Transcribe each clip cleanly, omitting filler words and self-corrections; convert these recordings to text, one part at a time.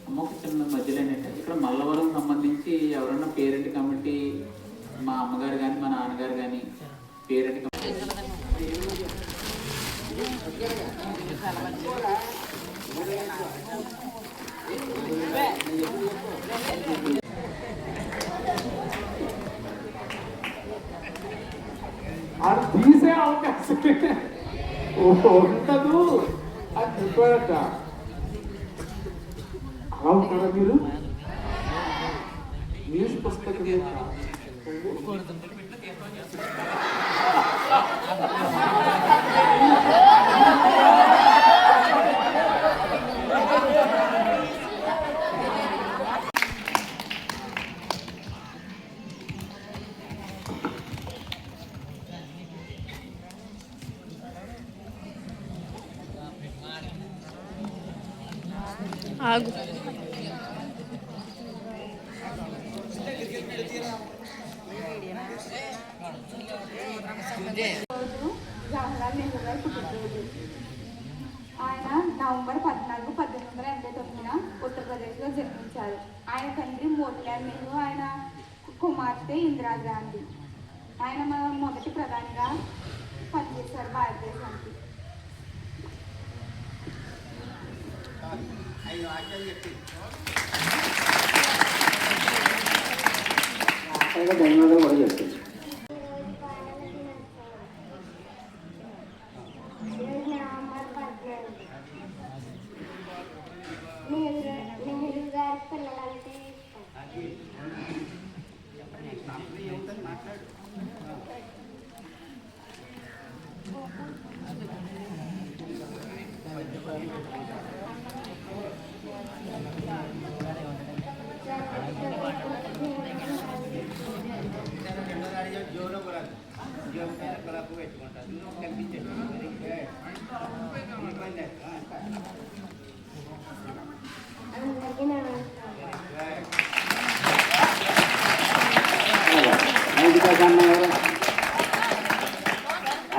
అమ్మ ఒక చిన్న మధ్యలో ఏంటంటే ఇక్కడ మల్లవరం సంబంధించి ఎవరన్నా పేరెంట్ కమిటీ, మా అమ్మగారు కానీ మా నాన్నగారు కానీ పేరెంట్ కమిటీ అది తీసే అవకాశం ఉండదు అని చెప్పాడట. అలా ఉంటారా మీరు? న్యూస్ పుస్తకం ఆగు. జవహర్లాల్ నెహ్రూ గారి పుట్టినరోజు. ఆయన నవంబర్ 14, 1889 ఉత్తరప్రదేశ్లో జన్మించారు. ఆయన తండ్రి మోతీలాల్ నెహ్రూ, ఆయన కుమార్తె ఇందిరాగాంధీ. ఆయన మొదటి ప్రధానిగా పనిచేశారు భారతదేశానికి. ధన్యవాదాలు కూడా చెప్తాను. నెహ్రూ గారి పిల్లలంటే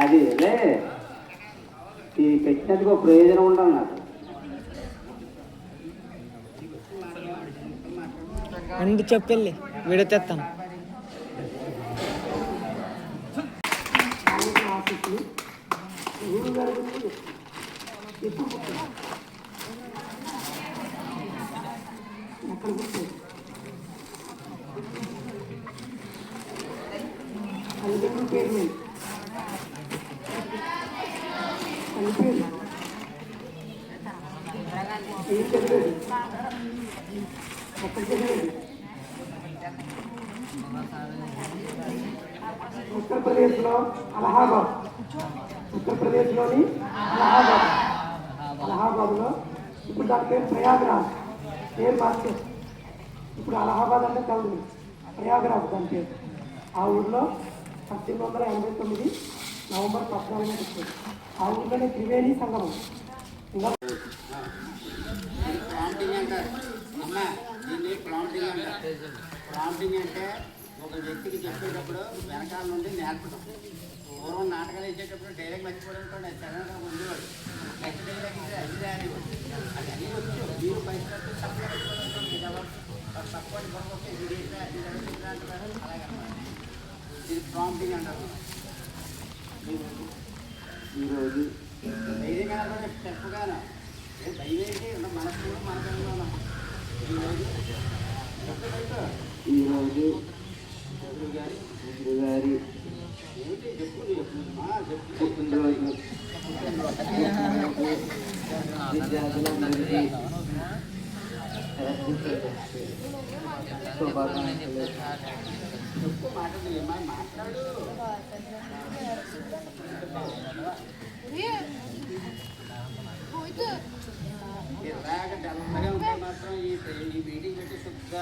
అది ఈ పెట్టినందుకు ప్రయోజనం ఉండాలి నాకు. అందు చెప్పెళ్ళి వీడియో తెస్తాను. ఉత్తరప్రదేశ్లో అలహాబాద్, ఉత్తరప్రదేశ్లోని అలహాబాద్లో ఇప్పుడు దాని పేరు ప్రయాగ్రాజ్, పేరు మార్చేది. ఇప్పుడు అలహాబాద్ అంటే కలదు, ప్రయాగ్రాజ్ దాని పేరు. ఆ ఊళ్ళో 1889 నవంబర్ 14 వచ్చేది. ఆ ఊళ్ళోనే త్రివేణి సంగమం. ఇంకా ప్రాంప్టింగ్ అంటే ఒక వ్యక్తికి చెప్పేటప్పుడు వెనకాల నుండి నేర్పడం. పూర్వం నాటకాలు వేసేటప్పుడు డైరెక్ట్ మర్చిపోవడం అది చదవగా ఉండేవాడు. నెక్స్ట్ డైలాగ్ ఇది అది రానివాడు. అది అన్నీ వచ్చు. మీరు పరిస్థితులు తక్కువ ఇది అలాగన్నమాట. ఇది ప్రాంప్టింగ్ అంటారు. ఈరోజు ధైర్యంగా చెప్పగానే ధైర్యంగా మనసు కూడా మనకన్నా ఈరోజు నెహ్రూ గారి పుట్టినరోజు విద్యార్థులందరికీ శుభాకాంక్షలు. మాట్లాడు ఇలాగ డల్గా ఉంటే మాత్రం ఈ మీటింగ్ పెట్టి శుద్ధ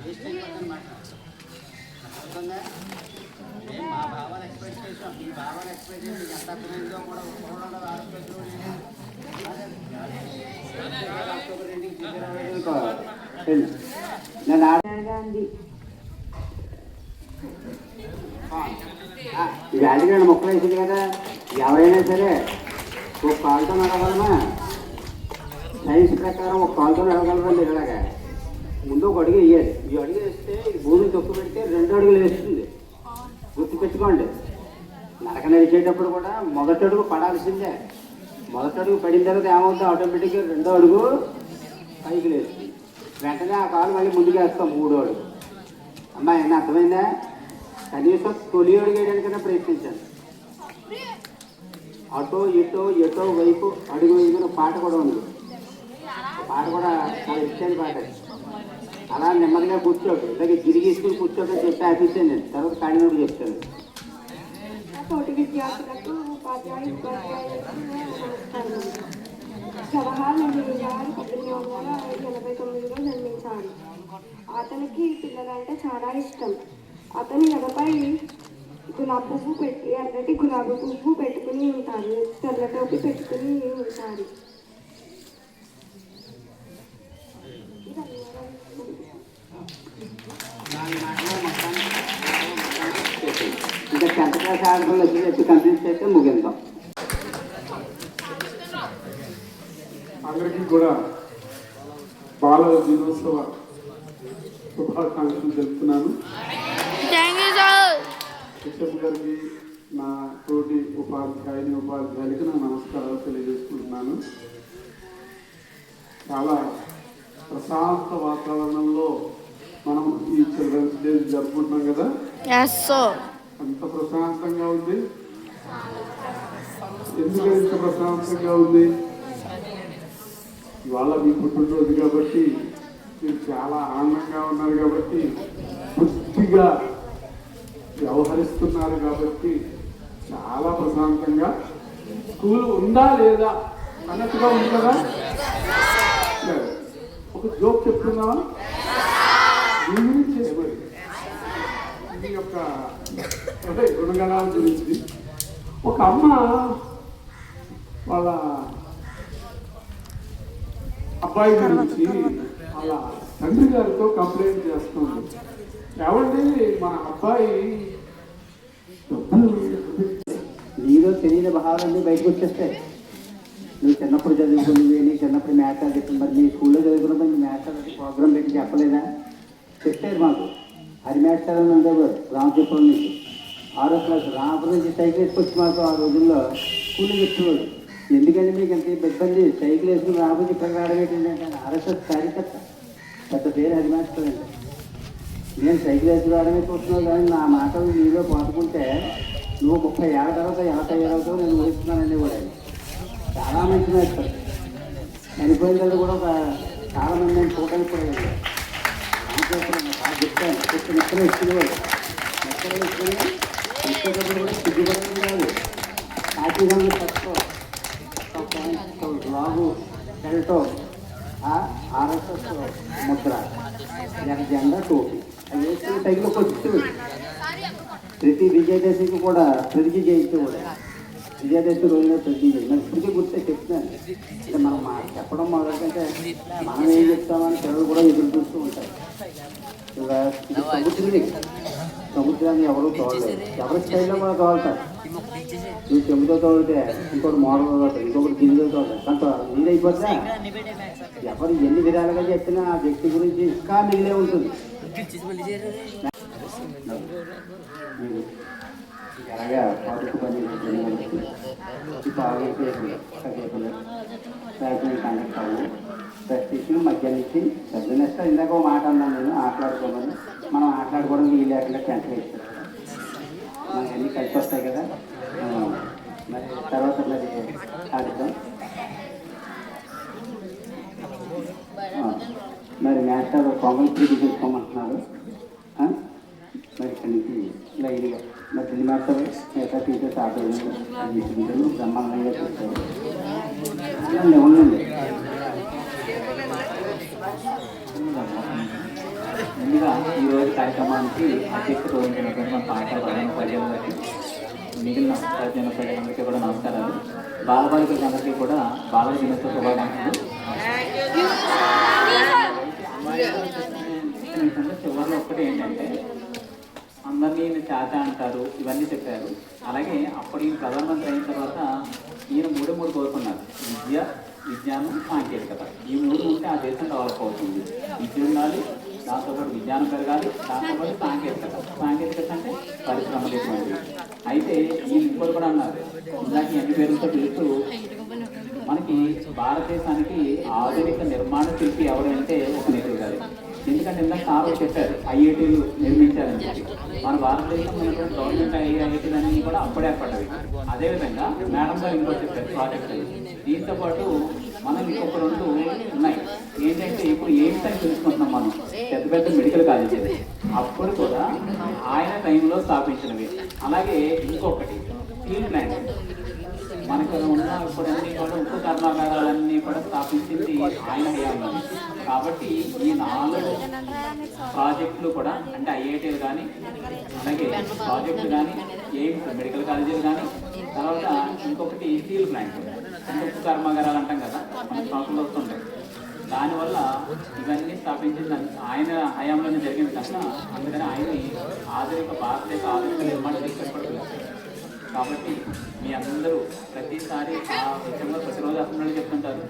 వేస్ట్ అయిపోతుంది మాట్లాడుతుందా. మేము మా భావాలు ఎక్స్ప్రెస్ చేసాం, ఈ భావాలు ఎక్స్ప్రెస్ చేసి ఎంత అర్థమైందో కూడా చూడండి. అక్టోబర్ గాంధీ వ్యాధిగా మొక్కలు వేసింది కదా, ఎవరైనా సరే ఒక కాలుతో నడవాలన్నా సైన్స్ ప్రకారం ఒక కాలుతో వెళ్ళగలరా మీరు ఇలాగా ముందు ఒక అడుగు వేయాలి. ఈ అడుగు వేస్తే ఈ భూమిని తొక్కు పెడితే 2 అడుగులు వేస్తుంది. గుర్తుపెట్టుకోండి, నడక నడిచేటప్పుడు కూడా మొదటి అడుగు పడాల్సిందే. మొదటి అడుగు పడిన తర్వాత ఏమవుతుంది, ఆటోమేటిక్గా 2వ అడుగు పైకి లేస్తుంది. వెంటనే ఆ కాలు మళ్ళీ ముందుకు వేస్తాం 3వ అడుగు. అమ్మాయి అన్న అర్థమైందా? కనీసం తొలి అడుగు వేయడానికైనా ప్రయత్నించాను. అటో ఇటో ఎటో వైపు అడుగు వేయమని పాట కూడా ఉంది. పాట కూడా చాలా ఇష్టమైన పాట. అలా నెమ్మదిగా కూర్చోడు, ఇలాగే గిరిగీసుకుని కూర్చోటని చెప్పి ఆపేసాను నేను. తర్వాత కాడినోడు చెప్తాను. తోటి విద్యార్థులకు ఉపాధ్యాయులకు నమస్కారం. జవహర్ నెహ్రూ గారు 1889లో జన్మించాడు. అతనికి పిల్లలంటే చాలా ఇష్టం. అతని ఎడపై ఎర్రటి గులాబీ పువ్వు పెట్టుకుని ఉంటాడు. తెల్ల టోపీ పెట్టుకుని ఉంటాడు. ఇంకా 10th క్లాస్ ఆర్డర్లు వచ్చి కంప్లీట్ చేస్తే ముగిద్దాం. అందరికీ కూడా బాలల దినోత్సవ శుభాకాంక్షలు తెలుపుతున్నాను. కృష్ణ గారికి, నా తోటి ఉపాధ్యాయులకి నా నమస్కారాలు తెలియజేసుకుంటున్నాను. చాలా ప్రశాంత వాతావరణంలో మనం ఈ చిల్డ్రన్స్ డే జరుపుకుంటున్నాం కదా. అంత ప్రశాంతంగా ఉంది. ఎందుకంటే ఇంత ప్రశాంతంగా ఉంది, ఇవాళ మీ పుట్టినరోజు కాబట్టి మీరు చాలా ఆనందంగా ఉన్నారు కాబట్టి, బుద్ధిగా వ్యవహరిస్తున్నారు కాబట్టి చాలా ప్రశాంతంగా. స్కూల్ ఉందా లేదా అన్నట్టుగా ఉంది కదా. ఒక జోక్ చెప్తున్నావా మీ గురించి? మీ యొక్క గుణగణాల గురించి. ఒక అమ్మ వాళ్ళ అబ్బాయి గురించి వాళ్ళ తండ్రి గారితో కంప్లైంట్ చేస్తుంది. ఏమండి, మన అబ్బాయి నీలో తెలియని భావాలన్నీ బయటకు వచ్చేస్తాయి. నువ్వు చిన్నప్పుడు చదువుకున్నవి, నీ చిన్నప్పుడు మ్యాథ్స్ అది చెప్పి, మరి నీ స్కూల్లో చదువుకున్నప్పుడు నీ మ్యాథ్స్ అది ప్రోగ్రామ్ పెట్టి చెప్పలేదా? చెప్పారు మాకు. హరి మ్యాథ్స్ సార్ అని ఉండేవారు రామచపురం నుంచి. 6వ క్లాస్ రామపురం నుంచి సైకిల్ వేసుకొచ్చి మాకు ఆ రోజుల్లో స్కూల్లో చెప్పేవాడు. ఎందుకంటే మీకు ఎంత ఇబ్బంది, సైకిల్ వేసుకుని రాబోతే ఇక్కడ రావడం ఆర్ఎస్ఎస్ కార్యకర్త, పెద్ద పేరు హరి మ్యాథ్స్ సార్ అంటే. నేను సైకిల్ వేసుకు రావడమే చూస్తున్నావు, కానీ నా మాటలు నీలో పాటుకుంటే నువ్వు 30 ఏళ్ళ తర్వాత 50 ఏళ్ళతో నేను ఊహిస్తున్నానని కూడా చాలా మంచి వేస్తారు. చనిపోయిన తర్వాత కూడా చాలామంది నేను చూడడానికి కూడా వెళ్ళాను. చెప్తాను చెప్తే నిక్కలు ఇచ్చేవాడు. నిక్కలు ఇచ్చుకొని ఇచ్చేటప్పుడు కూడా సిగ్గుపడడం కాదు, కాశీగంలో తక్కువ లాగు వెళ్ళటం, ఆర్ఎస్ఎస్ ముద్ర, జెండా, టోపీ అవి వేసుకుని సైకిల్ వచ్చేవాడు. ప్రతి విజయదశమికి కూడా ప్రతిజ్ఞ చేయించేవాడు. విజయదశమి రోజున ప్రతిజ్ఞ చేయాలి. నాకు ఇప్పటికీ గుర్తే చెప్తున్నాను. అంటే మనం చెప్పడం మొదలంటే మనం ఏం చెప్తామని పిల్లలు కూడా ఎదురు చూస్తూ ఉంటారు. సముద్రాన్ని ఎవరు తోడలేదు, ఎవరి స్టైల్లో కూడా తోలుతారు. నువ్వు చెంబుతో తోడితే ఇంకొకటి మోడల్ తోడతారు, ఇంకొకటి గిన్నెతో తోడతారు. అంత నీరైపోతే ఎవరు ఎన్ని విధాలుగా చెప్పినా ఆ వ్యక్తి గురించి ఇంకా మిగిలే ఉంటుంది. అలాగా పాటు పని కండక్టాము ప్రశ్నించిన మధ్య నుంచి పెద్ద నెక్స్ట్ ఇందాక ఒక మాట అన్నాను నేను, ఆటలాడుకోమని. మనం ఆటలాడుకోవడానికి వీలు లేకుండా క్యాన్సిల్ చేస్తాం. మనకి అన్నీ కలిసి వస్తాయి కదా. మరి తర్వాత మరి ఆడుతాం. మరి మ్యాథ్స్ పొంగల్ ప్రీతి తీసుకోమంటున్నారు. మరి ఇక్కడి నుంచి లైన్గా మరి ఢిల్లీ మ్యాథ్స్ మిగతా టీచర్స్ ఆటలు బ్రహ్మాండంగా చేస్తారు. ఉండండి. ముందుగా ఈరోజు కార్యక్రమానికి అధ్యక్షత వహించినటువంటి మన పాఠశాల ప్రజలందరికీ, మిగిలిన ప్రజలందరికీ కూడా నమస్కారాలు. బాలబాలికలకి అందరికీ కూడా బాలల దినోత్సవ శుభాకాంక్షలు. చివరిలో ఒక్కటి ఏంటంటే, అందరినీ చాచా అంటారు, ఇవన్నీ చెప్పారు. అలాగే అప్పుడు ఈయన ప్రధానమంత్రి అయిన తర్వాత ఈయన 3 కోరుకున్నారు: విద్య, విజ్ఞానం సాంకేతికత ఈ మూడు ఉంటే ఆ దేశం డెవలప్ అవుతుంది. విద్య ఉండాలి, దాంతోపాటు విజ్ఞానం పెరగాలి, దాంతోపాటు సాంకేతికత అంటే పరిశ్రమలు ఇటువంటి. అయితే ఈ ఇంకోటి కూడా అన్నారు ఇందాక ఎన్ని పేరులతో పిలుస్తూ మనకి భారతదేశానికి ఆధునిక నిర్మాణ శిల్పి ఎవరంటే ఒక నెహ్రూ గారు. ఎందుకంటే ఇందాక సార్ చెప్పారు ఐఐటీలు నిర్మించారని చెప్పి. మన భారతదేశంలో ఉన్నటువంటి గవర్నమెంట్ ఐఐటీలన్నీ కూడా అప్పుడే ఏర్పడ్డవి. అదేవిధంగా మేడం గారు ఇంకోటి చెప్పారు ప్రాజెక్టులు. దీంతో పాటు మనం ఇంకొక రెండు ఉన్నాయి. ఏంటంటే ఇప్పుడు ఏమిటి అని తెలుసుకుంటున్నాం మనం పెద్ద పెద్ద మెడికల్ కాలేజీలు అప్పుడు కూడా ఆయన టైంలో స్థాపించినవి. అలాగే ఇంకొకటి స్టీల్ ప్లాంట్ మనకు ఉన్న ఇప్పుడన్నీ కూడా ఉప్పు కర్మాగారాలన్నీ కూడా స్థాపించింది ఆయన హయాంలో. కాబట్టి ఈ 4 ప్రాజెక్టులు కూడా అంటే ఐఐటీలు కానీ అలాగే ప్రాజెక్టులు కానీ ఎయిమ్స్ మెడికల్ కాలేజీలు కానీ తర్వాత ఇంకొకటి స్టీల్ ప్లాంట్ అంటే ఉప్పు కర్మాగారాలు అంటాం కదా మన షాపుల్లో వస్తుంటాయి. దానివల్ల ఇవన్నీ స్థాపించింది ఆయన హయాంలోనే జరిగింది కనుక అందుకని ఆయన్ని ఆధునిక భారతదేశ ఆధునిక నిర్మాణ తీసుకెళ్ళబడుతుంది. కాబట్టి మీ అందరూ ప్రతిసారి ఆ విషయంలో ప్రతిరోజు అసలు చెప్తుంటారు.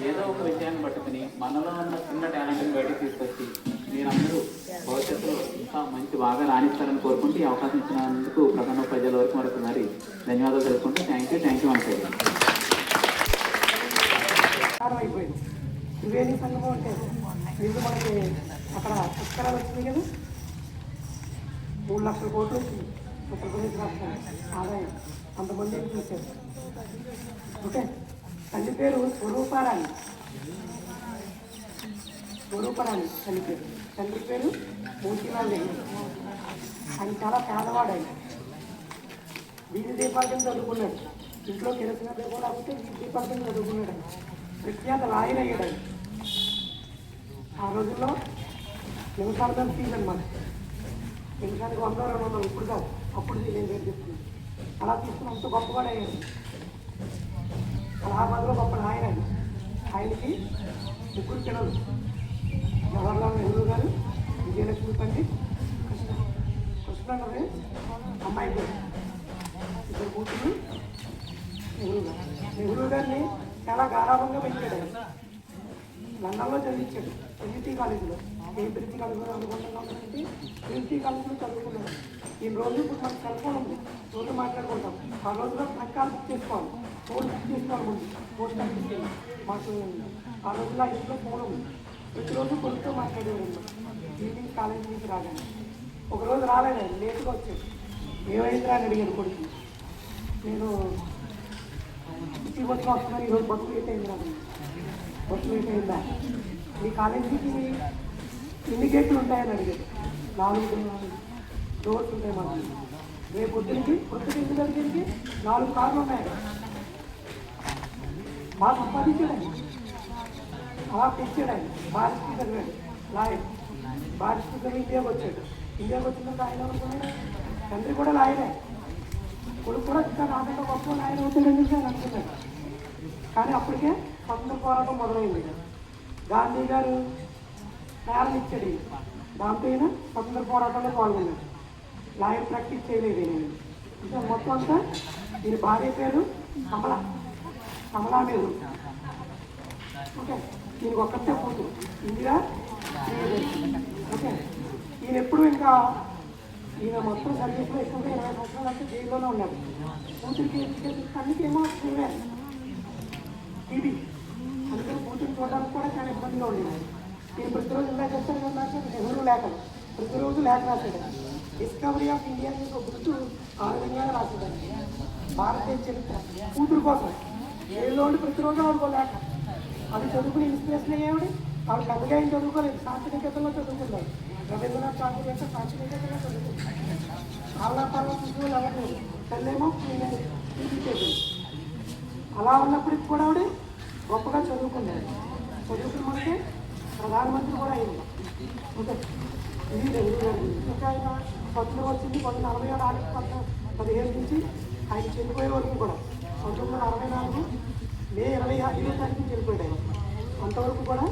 ఏదో ఒక విషయాన్ని పట్టుకుని మనలో ఉన్న చిన్న టాలెంట్ని బయటకు తీసుకొచ్చి మీరందరూ భవిష్యత్తులో ఇంకా మంచి బాగా రాణిస్తారని కోరుకుంటూ ఈ అవకాశం ఇచ్చినందుకు ప్రధాన ప్రజల వరకు మరొకసారి ధన్యవాదాలు తెలుసుకుంటూ థ్యాంక్ యూ అంటే అయిపోయింది. త్రివేణి సంగమం అంటే ఇది మనకి అక్కడ పుష్కరాలు వచ్చింది కదా, 3 లక్షల కోట్లు వచ్చింది ఉత్తరప్రదేశ్ రాష్ట్రానికి ఆదాయం. అంతమంది చూశారు. ఓకే, తల్లి పేరు స్వరూపారాణి. తల్లి పేరు. తండ్రి పేరు మోతీలాల్ నెహ్రూ. ఆయన చాలా పేదవాడు. ఆయన వీధి దీపాల కింద చదువుకున్నాడు. ఇంట్లో కిరసిన దీపం లేకపోతే వీధి దీపాల కింద చదువుకున్నాడు. ప్రఖ్యాత లాయర్ అయ్యాడు. ఆ రోజుల్లో నిమిషాల ఫీజు అనమాట. నిమిషానికి 100-200 ఇప్పుడు కాదు, అప్పుడు నేను రేపు చెప్తున్నాను. అలా తీసుకుని అంత గొప్పవాడు అయ్యాడు. అలహాబాద్లో గొప్ప లాయర్ ఆయన. ఆయనకి 3 పిల్లలు, జవహర్లాల్ నెహ్రూ గారు, విజయలక్ష్మి తల్లి, కృష్ణ అమ్మాయి గారు, 2 కూతురు. నెహ్రూ గారిని చాలా గారాభంగా పెంచాడు. లండన్లో చదివించాడు, ట్రినిటీ కాలేజీలో. కేంబ్రిడ్జ్ కాలేజీలో అనుకుంటున్నాం కాబట్టి ట్రినిటీ కాలేజీలో చదువుకున్నాడు. ఈ రోజు ఇప్పుడు మనకు సెల్ ఫోన్ ఉంది, రోజు మాట్లాడుకుంటాం. ఆ రోజులో ప్రకారం బుక్ చేసుకోవాలి, ఫోన్ బుక్ చేసుకోవాలి. ముందు పోస్ట్ ఆఫీస్కి మాకు ఆ రోజుల్లో ఇంట్లో ఫోన్ ఉంది. ప్రతిరోజు కొడుకుతో మాట్లాడేవాడు. ఈవినింగ్ కాలేజీ నుంచి రాగానే ఒకరోజు రాలేదు, లేట్గా వచ్చాడు. ఏమైందిరా అని అడిగాను కొడుకు. నేను బస్సులో వస్తున్నాను, ఈరోజు బస్సు లేట్ అయింది రాదు. బస్సు లేట్ అయిందా? మీ కాలేజీకి ఎన్ని గేట్లు ఉంటాయని అడిగాడు. 4 డోర్స్ ఉంటాయి మాకు. రేపు పొద్దునికి ఇంటి దగ్గరికి 4 కార్లు ఉన్నాయి. బాగా సంపాదించాడు ఆయన. అలా తెచ్చాడు ఆయన. బారిస్టర్ చదివాడు, లాయర్. బారిస్టర్ చదివి ఇండియాకి వచ్చాడు. ఇండియాకి వచ్చినాక ఆయన అనుకున్నాడు తండ్రి కూడా లాయరే, కొడుకు కూడా ఇంకా నాకంటే గొప్ప లాయర్ అవుతాడని ఆయన అనుకున్నాడు. కానీ అప్పటికే స్వతంత్ర పోరాటం మొదలైంది. గాంధీ గారు ప్రేరణ ఇచ్చాడు. దాంతో అయినా స్వతంత్ర పోరాటంలో పాల్గొన్నాడు. లాయర్ ప్రాక్టీస్ చేయలేదు నేను. ఇంకా మొత్తం అంతా దీని భార్య పేరు కమలా నెహ్రూ. ఓకే, దీనికి ఒక్కటే కూతురు ఇందిరా. ఓకే, ఈయన ఎప్పుడు ఇంకా ఈయన మొత్తం సర్వీస్లో ఎక్కువ 20 సంవత్సరాలు అంటే జైల్లోనే ఉన్నాడు. కూతురికి అన్నికేమో టీవీ, అందుకని కూతురు చూడడానికి కూడా చాలా ఇబ్బందిగా ఉండేది. నేను ప్రతిరోజు ఇలా చేస్తాను కదా, నెహ్రూ లేఖలు ప్రతిరోజు లేఖ రాశాడు. డిస్కవరీ ఆఫ్ ఇండియా అని ఒక బుక్ ఆ విధంగా రాసేదాన్ని. భారతదేశ చరిత్ర కూతురు కోసం జైల్లో ఉండి ప్రతిరోజు ఆవిడకో లేఖ. అది చదువుకుని ఇన్స్పిరేషన్ అయ్యేవాడు. ఆవిడ పెద్దగా ఏం చదువుకోలేదు, శాస్త్రీయతలో చదువుకున్నాడు. రవీంద్రనాథ్ ఠాగూర్ యొక్క శాస్త్రీయతలో చదువుకున్నాడు. ఆహ్లాపాలలో పుస్తకాలు అవ్వలేదు. తల్లేమో చూపించేది. అలా ఉన్నప్పటికి కూడా ఆవిడ గొప్పగా చదువుకున్నాడు. చదువుకున్నమంటే ప్రధానమంత్రి కూడా అయింది. ఓకే, ఇది నెహ్రూ గారి. ఇంకా ఆయన స్వతంత్రం వచ్చింది 1947 ఆగస్టు 15 నుంచి ఆయన చనిపోయే వరకు కూడా 1944 మే 25వ తారీఖు చనిపోయాడు ఆయన. అంతవరకు కూడా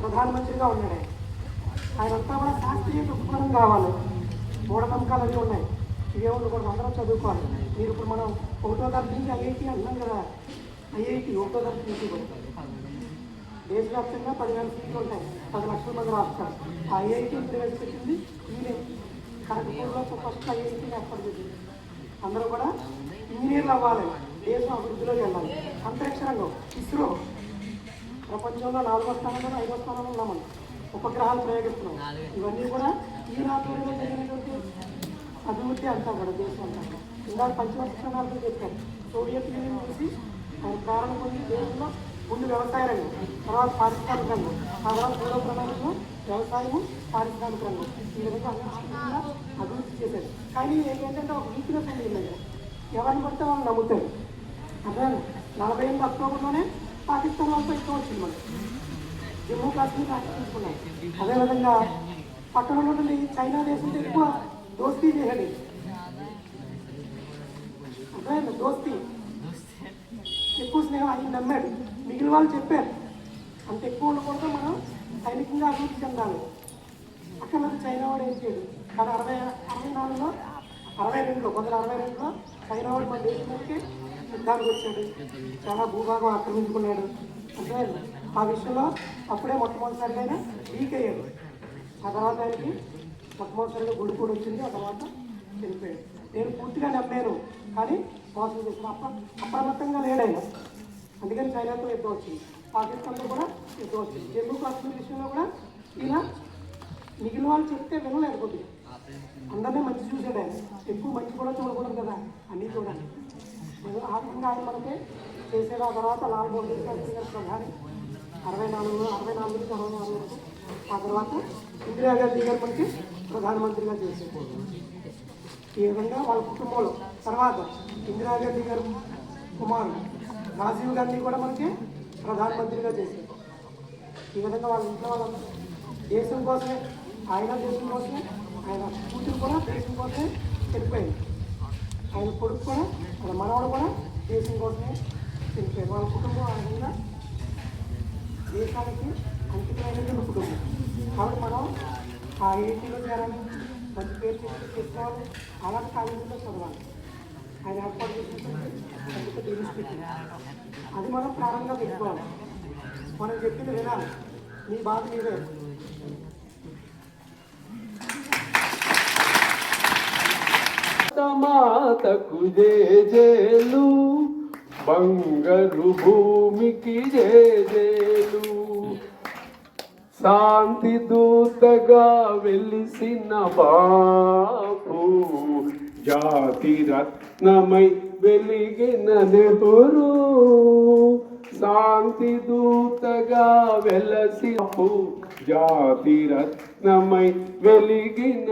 ప్రధానమంత్రిగా ఉన్నాడు ఆయన. ఆయనంతా కూడా శాస్త్రీయ దృక్పథం కావాలి. మూఢనమ్మకాలు అవి ఉన్నాయి, ఇవే ఉండకూడదు. అందరం చదువుకోవాలి. మీరు ఇప్పుడు మనం 1వ తరగతి నుంచి ఐఐటి అంటున్నాం కదా, ఐఐటి 1వ తరగతి నుంచి కూడా దేశవ్యాప్తంగా 10,000 సీట్లు ఉంటాయి, 10 లక్షల మంది రాస్తారు. ఆ ఐఐటీని ప్రవేశపెట్టింది ఈయనే. ఖరగ్పూర్లో ఫస్ట్ ఐఐటీని ఏర్పాటు చేసింది. అందరూ కూడా ఇంజనీర్లు అవ్వాలి, దేశం అభివృద్ధిలోకి వెళ్ళాలి. అంతరిక్ష రంగం ఇస్రో ప్రపంచంలో 4వ స్థానంలో 5వ స్థానంలో ఉన్నామని ఉపగ్రహాలు ప్రయోగిస్తున్నాం. ఇవన్నీ కూడా ఈ ఆధ్వర్యంలో జరిగినటువంటి అభివృద్ధి అంతా కూడా దేశం అంతా. ఇందాక పంచవర్ష ప్రణాళికలు చెప్పారు. సోవియట్ యూనియన్ చూసి ఆయన ప్రేరణ పొంది దేశంలో ముందు వ్యవసాయ రంగం, తర్వాత పారిశ్రామిక రంగం, ఆ తర్వాత మూడో ప్రణాళికలో వ్యవసాయము పారిశ్రామిక రంగం, ఈ విధంగా అన్నింటిగా అభివృద్ధి చేశారు. కానీ ఏంటంటే ఒక వీక్నెస్ ఉంది దగ్గర, ఎవరిని పడితే వాళ్ళు నమ్ముతారు. అదే 48 అక్టోబర్లోనే పాకిస్తాన్ వాళ్ళతో యుద్ధం వచ్చింది మనకి, జమ్మూ కాశ్మీర్ ఆక్రమించుకున్నాం. అదేవిధంగా పక్కన ఉన్నటువంటి చైనా దేశంతో ఎక్కువ దోస్తీ చేశాడు. అర్థమైంది, దోస్తీ ఎక్కువ స్నేహం ఆయన నమ్మాడు. మిగిలిన వాళ్ళు చెప్పారు అంత ఎక్కువ ఉండకూడదు, మనం సైనికంగా అభివృద్ధి చెందాలి. అక్కడ చైనా వాడు ఏం చేయడు. కానీ 62లో 1962లో చైనా వాడు మన దేశానికి యుద్ధానికి వచ్చాడు, చాలా భూభాగం ఆక్రమించుకున్నాడు. అంటే ఆ విషయంలో అప్పుడే మొట్టమొదటిసారిగా ఆయన వీక్ అయ్యాడు. ఆ తర్వాత ఆయనకి మొట్టమొదటిసారిగా గుండు కూడా వచ్చింది. ఆ తర్వాత చనిపోయాడు. నేను పూర్తిగా నమ్మాను కానీ మోసం చేసిన అప్రమత్తంగా లేడు ఆయన. అందుకని చైనాతో యుద్ధం వచ్చింది, పాకిస్తాన్తో కూడా యుద్ధం వచ్చింది. జమ్మూ కాశ్మీర్ విషయంలో కూడా ఈయన మిగిలిన వాళ్ళు చెప్తే వినలేదు కొద్దిగా. అందరినీ మంచి చూసాడు ఆయన, ఎక్కువ మంచి కూడా చూడకూడదు కదా, అన్నీ చూడాలి. ఆ విధంగా ఆయన మనకి చేసేది. ఆ తర్వాత లాల్ బహదూర్ శాస్త్రి గారు ప్రధాని 64 నుంచి 64 వరకు. ఆ తర్వాత ఇందిరాగాంధీ గారు మనకి ప్రధానమంత్రిగా చేసేది. ఈ విధంగా వాళ్ళ కుటుంబంలో తర్వాత ఇందిరాగాంధీ గారు కుమారుడు రాజీవ్ గాంధీ కూడా మనకి ప్రధానమంత్రిగా చేశారు. ఈ విధంగా వాళ్ళ ఇంట్లో వాళ్ళందరూ దేశం కోసమే, ఆయన దేశం కోసమే, ఆయన కూతురు కూడా దేశం కోసమే చనిపోయింది. ఆయన కొడుకు కూడా, ఆయన మనవడు కూడా దేశం కోసమే చనిపోయారు. వాళ్ళ కుటుంబం ఆ విధంగా దేశానికి అంకితమైనటువంటి కుటుంబం. కాబట్టి మనం ఆ ఐఐటీలో చేరాలి, మంచి పేరు తెచ్చుకోవాలి, అలాంటి కాలేజీలో చదవాలి. ఆయన ఏర్పాటు చేసినటువంటి ఇన్స్టిట్యూట్ అది మనం ప్రారంభంగా పెట్టుకోవాలి. మనం చెప్పింది వినాలి, మీ బాధ మీదే. మాతకు జేజేలు, బంగారు భూమికి జేజేలు, శాంతి దూతగా వెలిసిన బాపు, జాతి రత్నమై వెలిగిన నెహ్రూ, శాంతి దూతగా వెలసిన జాతి రత్నమై వెలిగిన